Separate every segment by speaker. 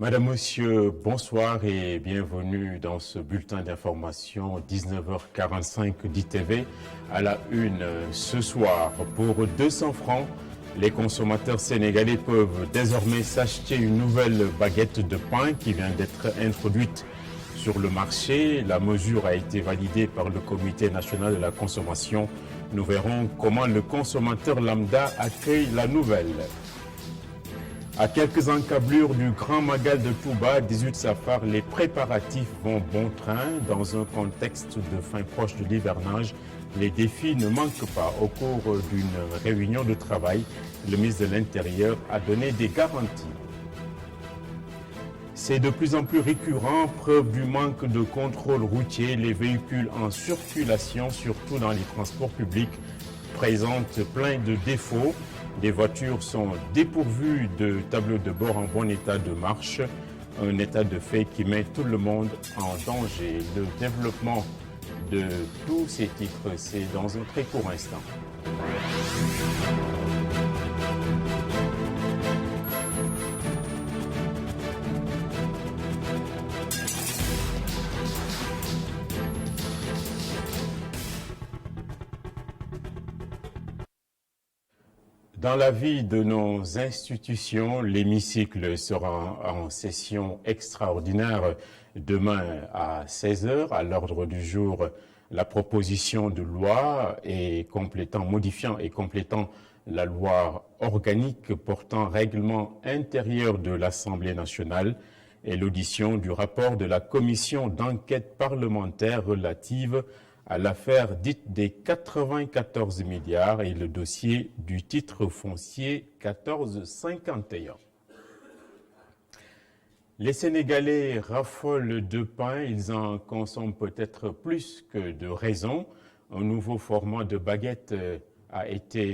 Speaker 1: Madame, Monsieur, bonsoir et bienvenue dans ce bulletin d'information 19h45 d'ITV. À la une ce soir, pour 200 francs, les consommateurs sénégalais peuvent désormais s'acheter une nouvelle baguette de pain qui vient d'être introduite sur le marché. La mesure a été validée par le Comité national de la consommation. Nous verrons comment le consommateur lambda accueille la nouvelle. À quelques encablures du Grand Magal de Touba, 18 Safar, les préparatifs vont bon train. Dans un contexte de fin proche de l'hivernage, les défis ne manquent pas. Au cours d'une réunion de travail, le ministre de l'Intérieur a donné des garanties. C'est de plus en plus récurrent, preuve du manque de contrôle routier. Les véhicules en circulation, surtout dans les transports publics, présentent plein de défauts. Les voitures sont dépourvues de tableaux de bord en bon état de marche, un état de fait qui met tout le monde en danger. Le développement de tous ces titres, c'est dans un très court instant. Dans la vie de nos institutions, l'hémicycle sera en session extraordinaire demain à 16 h. À l'ordre du jour, la proposition de loi modifiant et complétant la loi organique portant règlement intérieur de l'Assemblée nationale et l'audition du rapport de la commission d'enquête parlementaire relative à l'affaire dite des 94 milliards et le dossier du titre foncier 1451. Les Sénégalais raffolent de pain, ils en consomment peut-être plus que de raison. Un nouveau format de baguette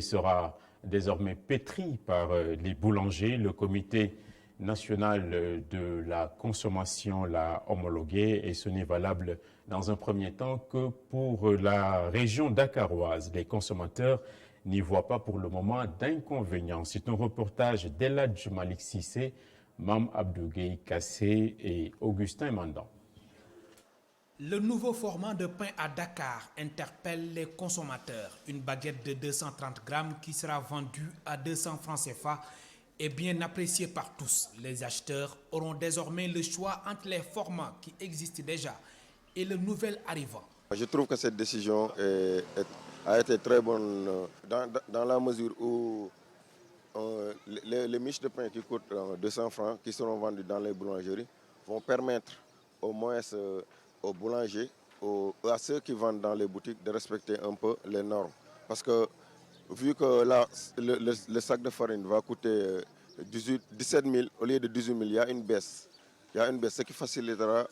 Speaker 1: sera désormais pétri par les boulangers. Le comité national de la consommation l'a homologué et ce n'est valable dans un premier temps que pour la région dakaroise. Les consommateurs n'y voient pas pour le moment d'inconvénients. C'est un reportage d'Eladj Malik Sissé, Mam Abdougueye Kassé et Augustin Mandan.
Speaker 2: Le nouveau format de pain à Dakar interpelle les consommateurs. Une baguette de 230 grammes qui sera vendue à 200 francs CFA est bien appréciée par tous. Les acheteurs auront désormais le choix entre les formats qui existent déjà et le nouvel arrivant.
Speaker 3: Je trouve que cette décision a été très bonne dans la mesure où les miches de pain qui coûtent 200 francs, qui seront vendues dans les boulangeries, vont permettre au moins aux boulangers, à ceux qui vendent dans les boutiques, de respecter un peu les normes. Parce que vu que là, le sac de farine va coûter 17 000 au lieu de 18 000, il y a une baisse. Ce qui facilitera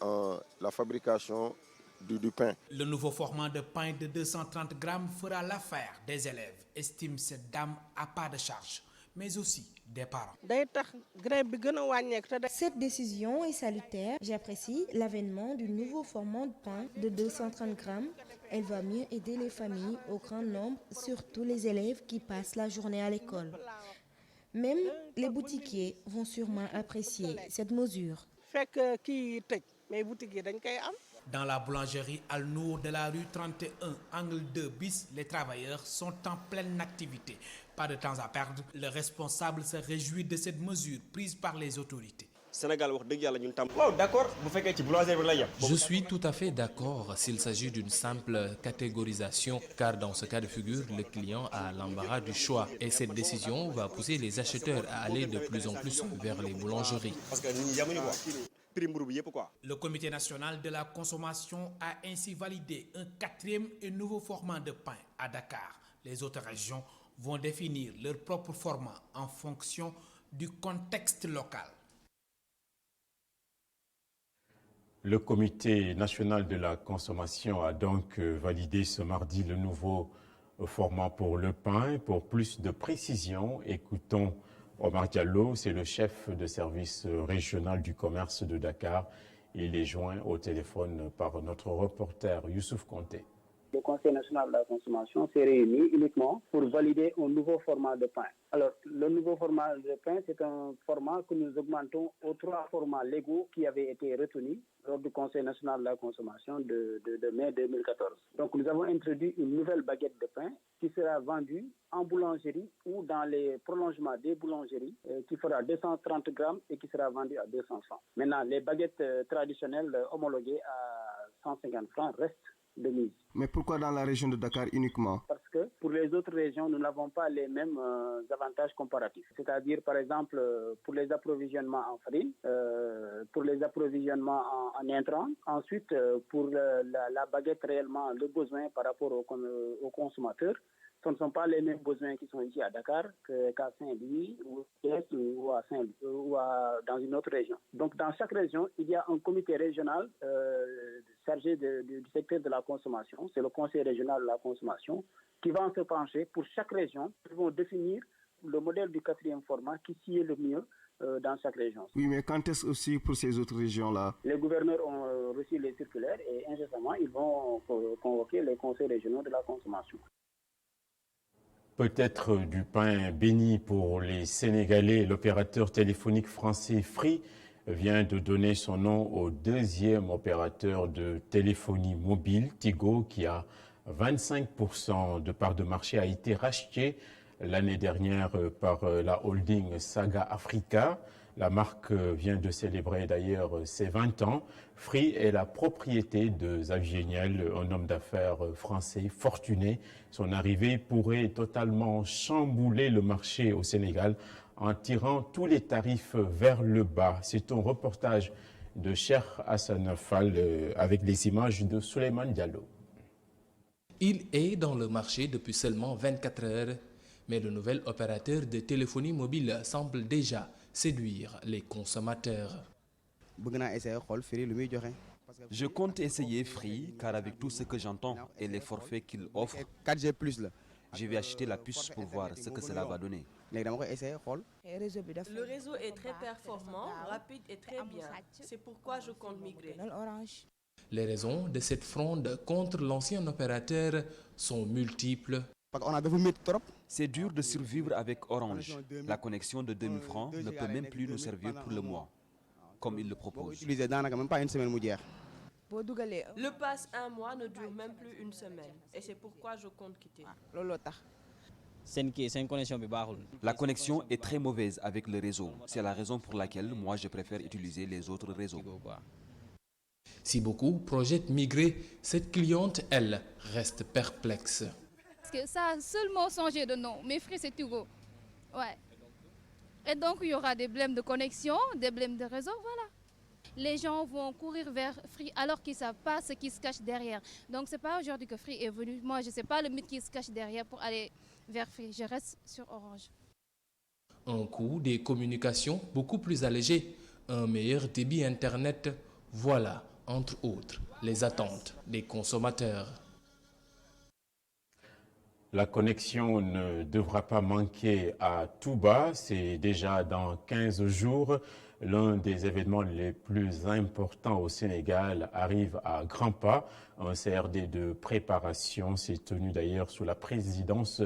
Speaker 3: la fabrication du pain.
Speaker 2: Le nouveau format de pain de 230 grammes fera l'affaire des élèves, estime cette dame à pas de charge, mais aussi des parents.
Speaker 4: Cette décision est salutaire. J'apprécie l'avènement du nouveau format de pain de 230 grammes. Elle va mieux aider les familles au grand nombre, surtout les élèves qui passent la journée à l'école. Même les boutiquiers vont sûrement apprécier cette mesure.
Speaker 2: Dans la boulangerie Al-Nour de la rue 31, angle 2 bis, les travailleurs sont en pleine activité. Pas de temps à perdre, le responsable se réjouit de cette mesure prise par les autorités.
Speaker 5: Je suis tout à fait d'accord s'il s'agit d'une simple catégorisation, car dans ce cas de figure, le client a l'embarras du choix et cette décision va pousser les acheteurs à aller de plus en plus vers les boulangeries.
Speaker 2: Le Comité national de la consommation a ainsi validé un 4e et nouveau format de pain à Dakar. Les autres régions vont définir leur propre format en fonction du contexte local.
Speaker 1: Le Comité national de la consommation a donc validé ce mardi le nouveau format pour le pain. Pour plus de précision, écoutons Omar Diallo, c'est le chef de service régional du commerce de Dakar. Il est joint au téléphone par notre reporter Youssouf Konté.
Speaker 6: Le Conseil national de la consommation s'est réuni uniquement pour valider un nouveau format de pain. Alors, le nouveau format de pain, c'est un format que nous augmentons aux 3 formats légaux qui avaient été retenus lors du Conseil national de la consommation de mai 2014. Donc, nous avons introduit une nouvelle baguette de pain qui sera vendue en boulangerie ou dans les prolongements des boulangeries, qui fera 230 grammes et qui sera vendue à 200 francs. Maintenant, les baguettes traditionnelles homologuées à 150 francs restent de mise.
Speaker 7: Mais pourquoi dans la région de Dakar uniquement?
Speaker 6: Parce que pour les autres régions, nous n'avons pas les mêmes avantages comparatifs. C'est-à-dire, par exemple, pour les approvisionnements en farine, pour les approvisionnements en intrants, ensuite pour la baguette réellement, le besoin par rapport aux consommateurs, ce ne sont pas les mêmes besoins qui sont ici à Dakar qu'à Saint-Louis ou à Saint-Louis ou dans une autre région. Donc dans chaque région, il y a un comité régional chargé du secteur de la consommation. C'est le Conseil régional de la consommation qui va se pencher pour chaque région. Ils vont définir le modèle du 4e format qui s'y est le mieux dans chaque région.
Speaker 7: Oui, mais quand est-ce aussi pour ces autres régions-là?
Speaker 6: Les gouverneurs ont reçu les circulaires et incessamment, ils vont convoquer les conseils régionaux de la consommation.
Speaker 1: Peut-être du pain béni pour les Sénégalais. L'opérateur téléphonique français Free vient de donner son nom au 2e opérateur de téléphonie mobile, Tigo, qui a 25% de part de marché, a été racheté l'année dernière par la holding Saga Africa. La marque vient de célébrer d'ailleurs ses 20 ans. Free est la propriété de Xavier Niel, un homme d'affaires français fortuné. Son arrivée pourrait totalement chambouler le marché au Sénégal en tirant tous les tarifs vers le bas. C'est un reportage de Cheikh Hassan Fall avec les images de Souleymane Diallo.
Speaker 5: Il est dans le marché depuis seulement 24 heures, mais le nouvel opérateur de téléphonie mobile semble déjà séduire les consommateurs.
Speaker 8: Je compte essayer Free car avec tout ce que j'entends et les forfaits qu'il offre, je vais acheter la puce pour voir ce que cela va donner.
Speaker 9: Le réseau est très performant, rapide et très bien. C'est pourquoi je compte migrer.
Speaker 5: Les raisons de cette fronde contre l'ancien opérateur sont multiples.
Speaker 8: C'est dur de survivre avec Orange. La connexion de 2000 francs ne peut même plus nous servir pour le mois, comme il le propose.
Speaker 9: Le pass 1 mois ne dure même plus une semaine et c'est pourquoi je compte quitter.
Speaker 8: La connexion est très mauvaise avec le réseau. C'est la raison pour laquelle moi je préfère utiliser les autres réseaux.
Speaker 5: Si beaucoup projettent migrer, cette cliente, elle, reste perplexe.
Speaker 10: Parce que ça a seulement changé de nom. Mais Free, c'est Tigo. Ouais. Et donc, il y aura des blèmes de connexion, des blèmes de réseau, voilà. Les gens vont courir vers Free alors qu'ils ne savent pas ce qui se cache derrière. Donc, ce n'est pas aujourd'hui que Free est venu. Moi, je ne sais pas le mythe qui se cache derrière pour aller vers Free. Je reste sur Orange.
Speaker 5: Un coût des communications beaucoup plus allégé, un meilleur débit Internet, voilà, entre autres, les attentes des consommateurs.
Speaker 1: La connexion ne devra pas manquer à Touba. C'est déjà dans 15 jours. L'un des événements les plus importants au Sénégal arrive à grands pas. Un CRD de préparation s'est tenu d'ailleurs sous la présidence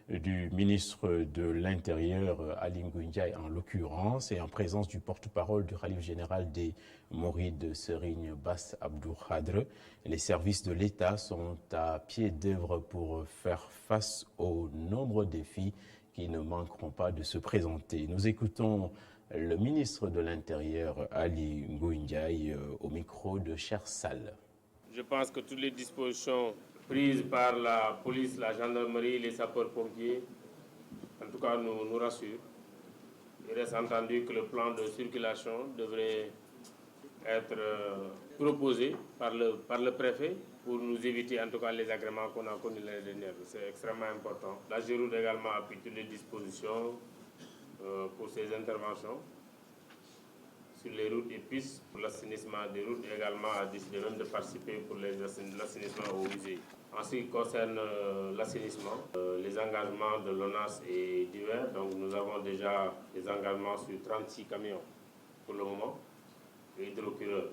Speaker 1: du ministre de l'Intérieur, Ali Ngouille Ndiaye en l'occurrence, et en présence du porte-parole du khalife général des Mourides, Serigne Bass Abdou Khadre. Les services de l'État sont à pied d'œuvre pour faire face aux nombreux défis qui ne manqueront pas de se présenter. Nous écoutons le ministre de l'Intérieur, Ali Ngouille Ndiaye, au micro de Cheikh Sall.
Speaker 11: Je pense que toutes les dispositions prises par la police, la gendarmerie, les sapeurs-pompiers, en tout cas nous rassurent. Il reste entendu que le plan de circulation devrait être proposé par le préfet pour nous éviter en tout cas les agréments qu'on a connus l'année dernière. C'est extrêmement important. La Géroute également appuie toutes les dispositions pour ces interventions sur les routes et pistes, pour l'assainissement des routes, et également a décidé même de participer pour l'assainissement aux musées. En ce qui concerne l'assainissement, les engagements de l'ONAS et divers, donc nous avons déjà des engagements sur 36 camions pour le moment, et hydrocureurs,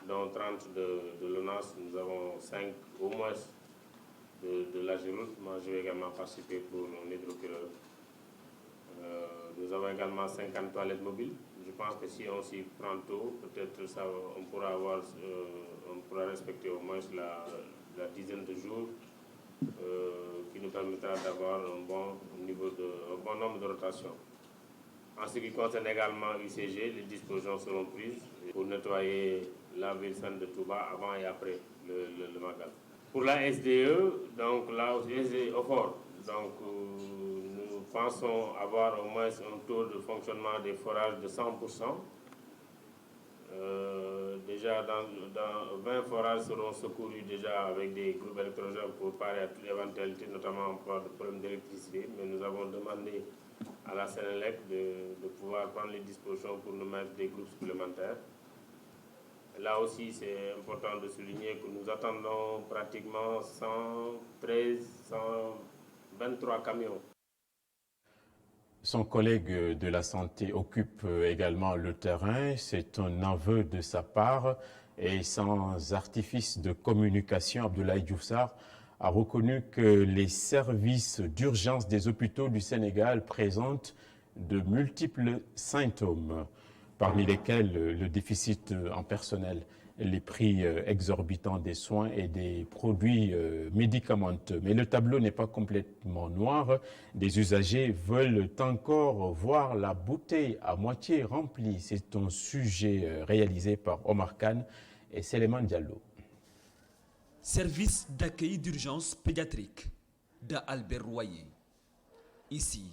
Speaker 11: dont 30 de l'ONAS, nous avons 5 au moins de l'AGEROUTE. Moi, je vais également participer pour un hydrocureur. Nous avons également 50 toilettes mobiles. Je pense que si on s'y prend tôt, peut-être on pourra respecter au moins la dizaine de jours qui nous permettra d'avoir un bon nombre de rotations. En ce qui concerne également UCG, les dispositions seront prises pour nettoyer la ville sainte de Touba avant et après le Magal. Pour la SDE, donc là aussi, au fort, donc nous pensons avoir au moins un taux de fonctionnement des forages de 100%. Déjà, dans 20 forages seront secourus déjà avec des groupes électrogènes pour parer à toute éventualité, notamment en cas de problème d'électricité. Mais nous avons demandé à la Sénélec de pouvoir prendre les dispositions pour nous mettre des groupes supplémentaires. Là aussi, c'est important de souligner que nous attendons pratiquement 123 camions.
Speaker 1: Son collègue de la santé occupe également le terrain. C'est un aveu de sa part et sans artifice de communication, Abdoulaye Diouf Sarr a reconnu que les services d'urgence des hôpitaux du Sénégal présentent de multiples symptômes, parmi lesquels le déficit en personnel, les prix exorbitants des soins et des produits médicamenteux. Mais le tableau n'est pas complètement noir. Des usagers veulent encore voir la bouteille à moitié remplie. C'est un sujet réalisé par Omar Khan et Séléman Diallo.
Speaker 12: Service d'accueil d'urgence pédiatrique d'Albert Royer. Ici,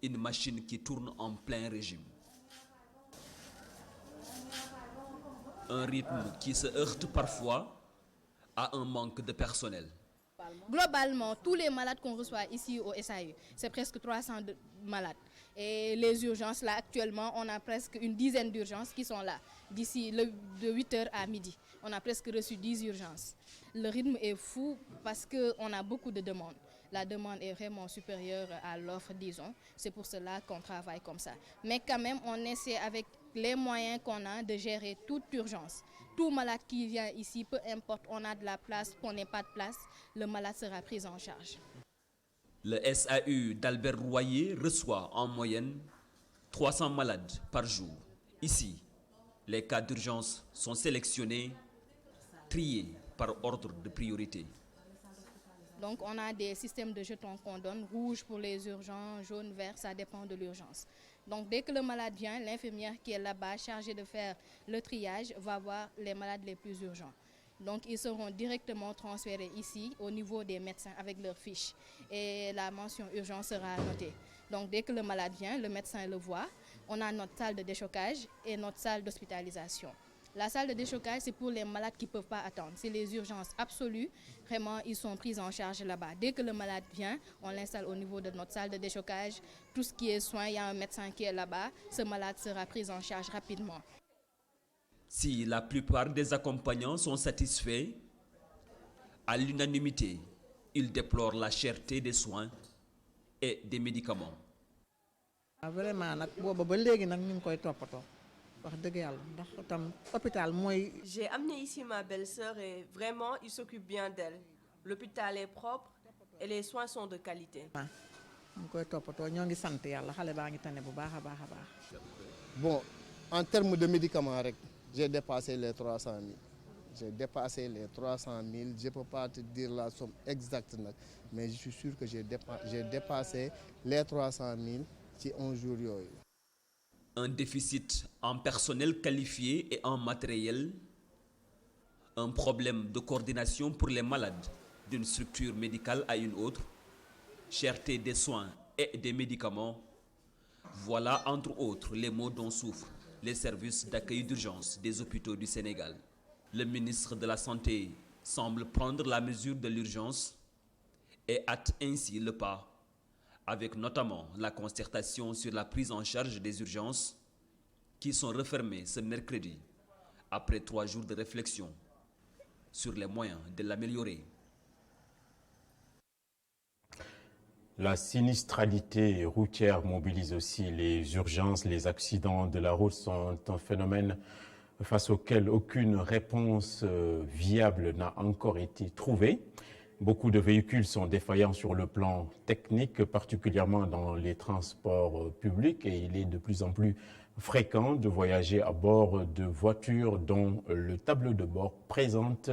Speaker 12: une machine qui tourne en plein régime. Un rythme qui se heurte parfois à un manque de personnel.
Speaker 10: Globalement, tous les malades qu'on reçoit ici au SAU, c'est presque 300 malades. Et les urgences, là, actuellement, on a presque une dizaine d'urgences qui sont là. D'ici de 8h à midi, on a presque reçu 10 urgences. Le rythme est fou parce qu'on a beaucoup de demandes. La demande est vraiment supérieure à l'offre, disons. C'est pour cela qu'on travaille comme ça. Mais quand même, on essaie avec les moyens qu'on a de gérer toute urgence. Tout malade qui vient ici, peu importe, on a de la place, qu'on n'ait pas de place, le malade sera pris en charge.
Speaker 12: Le SAU d'Albert Royer reçoit en moyenne 300 malades par jour. Ici, les cas d'urgence sont sélectionnés, triés par ordre de priorité.
Speaker 10: Donc on a des systèmes de jetons qu'on donne, rouge pour les urgences, jaune, vert, ça dépend de l'urgence. Donc dès que le malade vient, l'infirmière qui est là-bas chargée de faire le triage va voir les malades les plus urgents. Donc ils seront directement transférés ici au niveau des médecins avec leurs fiches et la mention urgence sera notée. Donc dès que le malade vient, le médecin le voit, on a notre salle de déchocage et notre salle d'hospitalisation. La salle de déchocage, c'est pour les malades qui ne peuvent pas attendre. C'est les urgences absolues. Vraiment, ils sont pris en charge là-bas. Dès que le malade vient, on l'installe au niveau de notre salle de déchocage. Tout ce qui est soins, il y a un médecin qui est là-bas. Ce malade sera pris en charge rapidement.
Speaker 12: Si la plupart des accompagnants sont satisfaits, à l'unanimité, ils déplorent la cherté des soins et des médicaments.
Speaker 13: Vraiment,
Speaker 9: j'ai amené ici ma belle-sœur et vraiment, il s'occupe bien d'elle. L'hôpital est propre et les soins sont de qualité.
Speaker 14: Bon, en termes de médicaments, j'ai dépassé les 300 000. J'ai dépassé les 300 000. Je ne peux pas te dire la somme exacte, mais je suis sûr que j'ai dépassé les 300 000 ci un jour.
Speaker 12: Un déficit en personnel qualifié et en matériel, un problème de coordination pour les malades d'une structure médicale à une autre, cherté des soins et des médicaments. Voilà entre autres les maux dont souffrent les services d'accueil d'urgence des hôpitaux du Sénégal. Le ministre de la Santé semble prendre la mesure de l'urgence et hâte ainsi le pas, avec notamment la concertation sur la prise en charge des urgences qui sont refermées ce mercredi, après 3 jours de réflexion sur les moyens de l'améliorer.
Speaker 1: La sinistralité routière mobilise aussi les urgences. Les accidents de la route sont un phénomène face auquel aucune réponse viable n'a encore été trouvée. Beaucoup de véhicules sont défaillants sur le plan technique, particulièrement dans les transports publics, et il est de plus en plus fréquent de voyager à bord de voitures dont le tableau de bord présente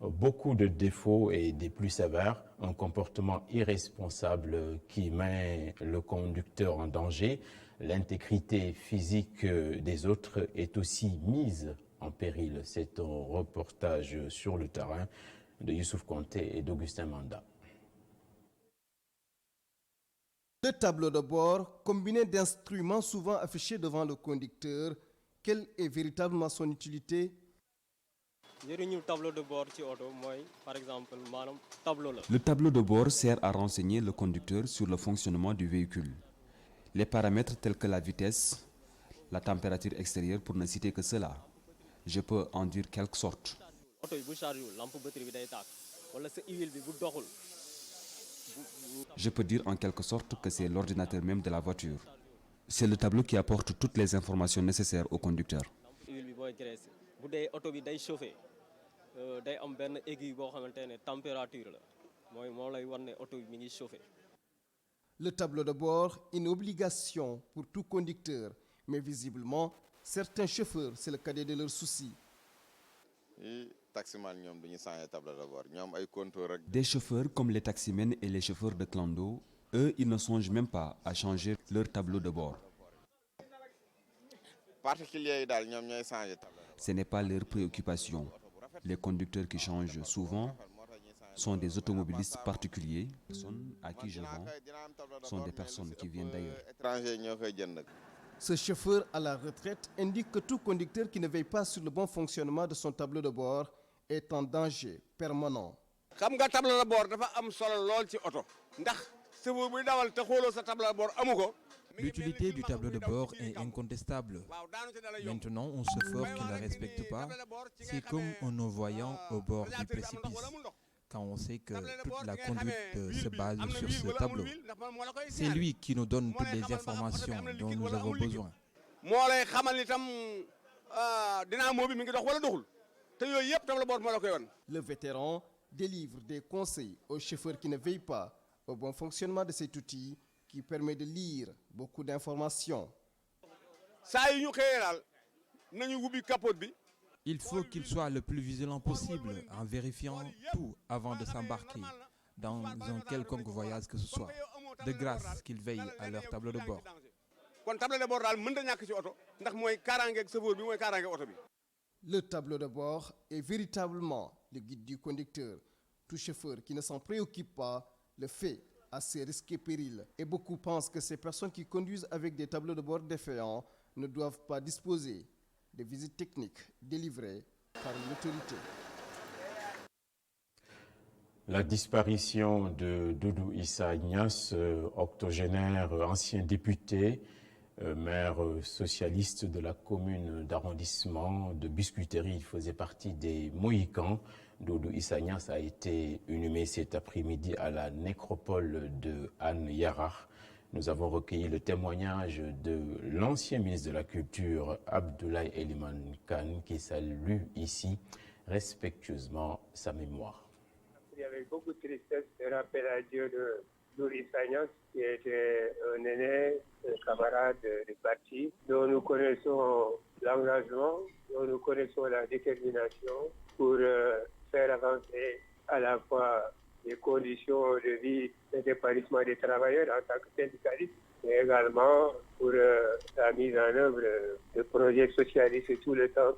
Speaker 1: beaucoup de défauts et des plus sévères, un comportement irresponsable qui met le conducteur en danger. L'intégrité physique des autres est aussi mise en péril. C'est un reportage sur le terrain de Youssouf Konté et d'Augustin Manda.
Speaker 7: Le tableau de bord, combiné d'instruments souvent affichés devant le conducteur, quelle est véritablement son utilité?
Speaker 15: Le tableau
Speaker 8: de bord sert à renseigner le conducteur sur le fonctionnement du véhicule. Les paramètres tels que la vitesse, la température extérieure pour ne citer que cela. Je peux en dire quelque sorte. Je peux dire en quelque sorte que c'est l'ordinateur même de la voiture. C'est le tableau qui apporte toutes les informations nécessaires au conducteur.
Speaker 7: Le tableau de bord est une obligation pour tout conducteur, mais visiblement, certains chauffeurs, c'est le cadet de leurs soucis.
Speaker 8: Des chauffeurs comme les taximens et les chauffeurs de clando, eux, ils ne songent même pas à changer leur tableau de bord. Ce n'est pas leur préoccupation. Les conducteurs qui changent souvent sont des automobilistes particuliers. Les personnes à qui je vends sont des personnes qui viennent d'ailleurs.
Speaker 7: Ce chauffeur à la retraite indique que tout conducteur qui ne veille pas sur le bon fonctionnement de son tableau de bord est en danger permanent.
Speaker 16: L'utilité du tableau de bord est incontestable. Maintenant, un chauffeur qui ne respecte pas, c'est comme un non-voyant au bord du précipice. Quand on sait que toute la conduite se base sur ce tableau, c'est lui qui nous donne toutes les informations dont nous avons besoin.
Speaker 7: Le vétéran délivre des conseils aux chauffeurs qui ne veillent pas au bon fonctionnement de cet outil qui permet de lire beaucoup d'informations.
Speaker 16: Il faut qu'il soit le plus vigilant possible en vérifiant tout avant de s'embarquer dans un quelconque voyage que ce soit. De grâce qu'ils veillent à leur tableau de bord.
Speaker 7: Le tableau de bord est véritablement le guide du conducteur. Tout chauffeur qui ne s'en préoccupe pas le fait à ses risques et périls. Et beaucoup pensent que ces personnes qui conduisent avec des tableaux de bord défaillants ne doivent pas disposer de visites techniques délivrées par l'autorité.
Speaker 1: La disparition de Doudou Issa Ignace, octogénaire, ancien député, maire socialiste de la commune d'arrondissement de Biscuiterie, il faisait partie des Mohicans. Doudou Issa Ignace a été inhumé cet après-midi à la nécropole de Anne Yarach. Nous avons recueilli le témoignage de l'ancien ministre de la Culture, Abdoulaye Eliman Kane, qui salue ici respectueusement sa mémoire.
Speaker 17: Il y avait beaucoup de tristesse de rappel à Dieu de Doudou Issa Ignace, qui était un aîné, un camarade du parti, dont nous connaissons l'engagement, dont nous connaissons la détermination pour faire avancer à la fois les conditions de vie et d'épanouissement des travailleurs en tant que syndicalistes, mais également pour la mise en œuvre de projets socialistes tout le temps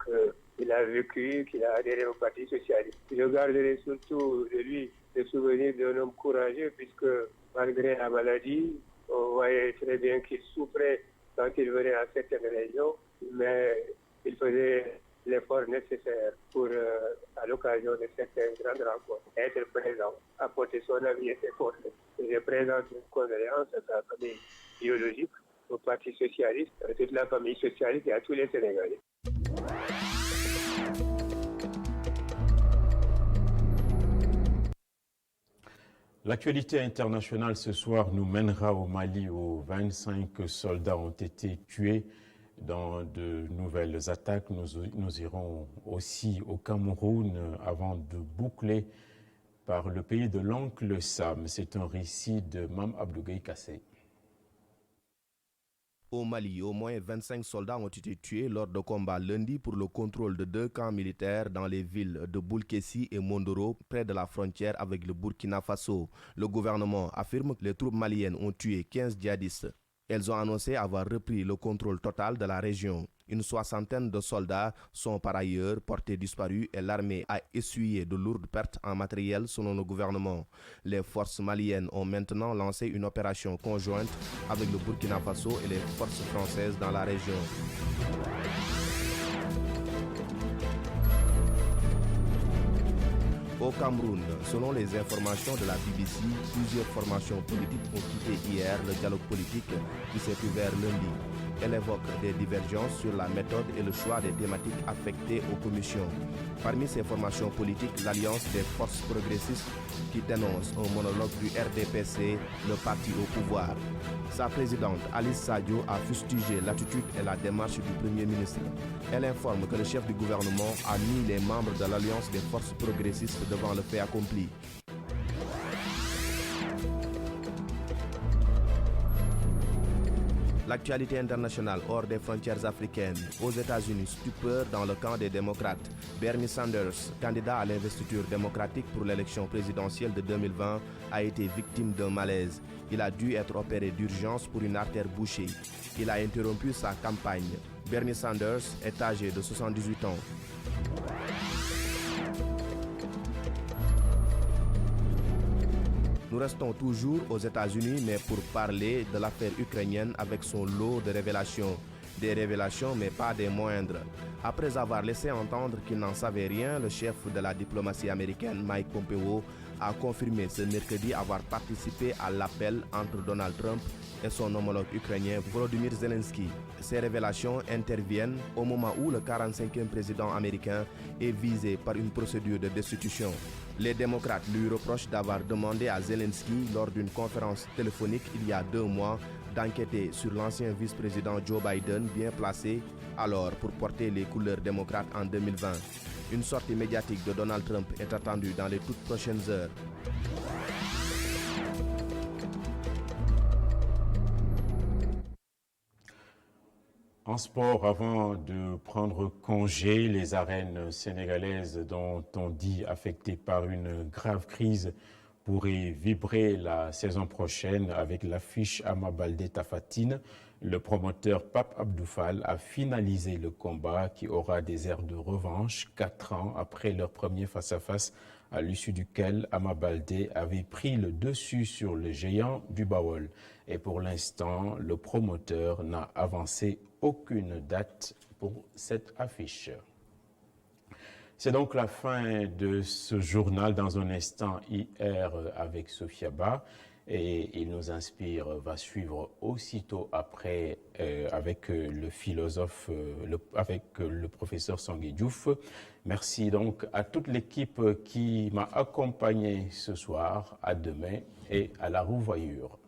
Speaker 17: qu'il a vécu, qu'il a adhéré au Parti socialiste. Je garderai surtout de lui le souvenir d'un homme courageux, puisque malgré la maladie, on voyait très bien qu'il souffrait quand il venait à certaines régions, mais il faisait l'effort nécessaire pour, à l'occasion de certaines grandes rencontres, être présent, apporter son avis et ses forces. Je présente une condoléance à sa famille biologique, au Parti socialiste, à toute la famille socialiste et à tous les Sénégalais.
Speaker 1: L'actualité internationale ce soir nous mènera au Mali où 25 soldats ont été tués dans de nouvelles attaques. Nous irons aussi au Cameroun avant de boucler par le pays de l'oncle Sam. C'est un récit de Mam Abdougaï Kassé.
Speaker 18: Au Mali, au moins 25 soldats ont été tués lors de combats lundi pour le contrôle de 2 camps militaires dans les villes de Boulkessi et Mondoro, près de la frontière avec le Burkina Faso. Le gouvernement affirme que les troupes maliennes ont tué 15 djihadistes. Elles ont annoncé avoir repris le contrôle total de la région. Une 60aine de soldats sont par ailleurs portés disparus et l'armée a essuyé de lourdes pertes en matériel selon le gouvernement. Les forces maliennes ont maintenant lancé une opération conjointe avec le Burkina Faso et les forces françaises dans la région. Au Cameroun, selon les informations de la BBC, plusieurs formations politiques ont quitté hier le dialogue politique qui s'est ouvert lundi. Elle évoque des divergences sur la méthode et le choix des thématiques affectées aux commissions. Parmi ces formations politiques, l'Alliance des forces progressistes qui dénonce un monologue du RDPC, le parti au pouvoir. Sa présidente Alice Sadio a fustigé l'attitude et la démarche du Premier ministre. Elle informe que le chef du gouvernement a mis les membres de l'Alliance des forces progressistes devant le fait accompli. L'actualité internationale hors des frontières africaines. Aux États-Unis, stupeur dans le camp des démocrates. Bernie Sanders, candidat à l'investiture démocratique pour l'élection présidentielle de 2020, a été victime d'un malaise. Il a dû être opéré d'urgence pour une artère bouchée. Il a interrompu sa campagne. Bernie Sanders est âgé de 78 ans. Nous restons toujours aux États-Unis, mais pour parler de l'affaire ukrainienne avec son lot de révélations. Des révélations, mais pas des moindres. Après avoir laissé entendre qu'il n'en savait rien, le chef de la diplomatie américaine, Mike Pompeo, a confirmé ce mercredi avoir participé à l'appel entre Donald Trump et son homologue ukrainien Volodymyr Zelensky. Ces révélations interviennent au moment où le 45e président américain est visé par une procédure de destitution. Les démocrates lui reprochent d'avoir demandé à Zelensky, lors d'une conférence téléphonique il y a 2 mois, d'enquêter sur l'ancien vice-président Joe Biden, bien placé alors pour porter les couleurs démocrates en 2020. Une sortie médiatique de Donald Trump est attendue dans les toutes prochaines heures.
Speaker 1: En sport, avant de prendre congé, les arènes sénégalaises dont on dit affectées par une grave crise pourraient vibrer la saison prochaine avec l'affiche Ama Baldé Tapha Tine. Le promoteur Pape Abdou Fall a finalisé le combat qui aura des airs de revanche 4 ans après leur premier face-à-face à l'issue duquel Ama Baldé avait pris le dessus sur le géant du Bawol. Et pour l'instant, le promoteur n'a avancé aucune date pour cette affiche. C'est donc la fin de ce journal. Dans un instant, IR avec Sophia Ba. Et il nous inspire, va suivre aussitôt après avec le philosophe, avec le professeur Sangué Diouf. Merci donc à toute l'équipe qui m'a accompagné ce soir. À demain et à la revoyure.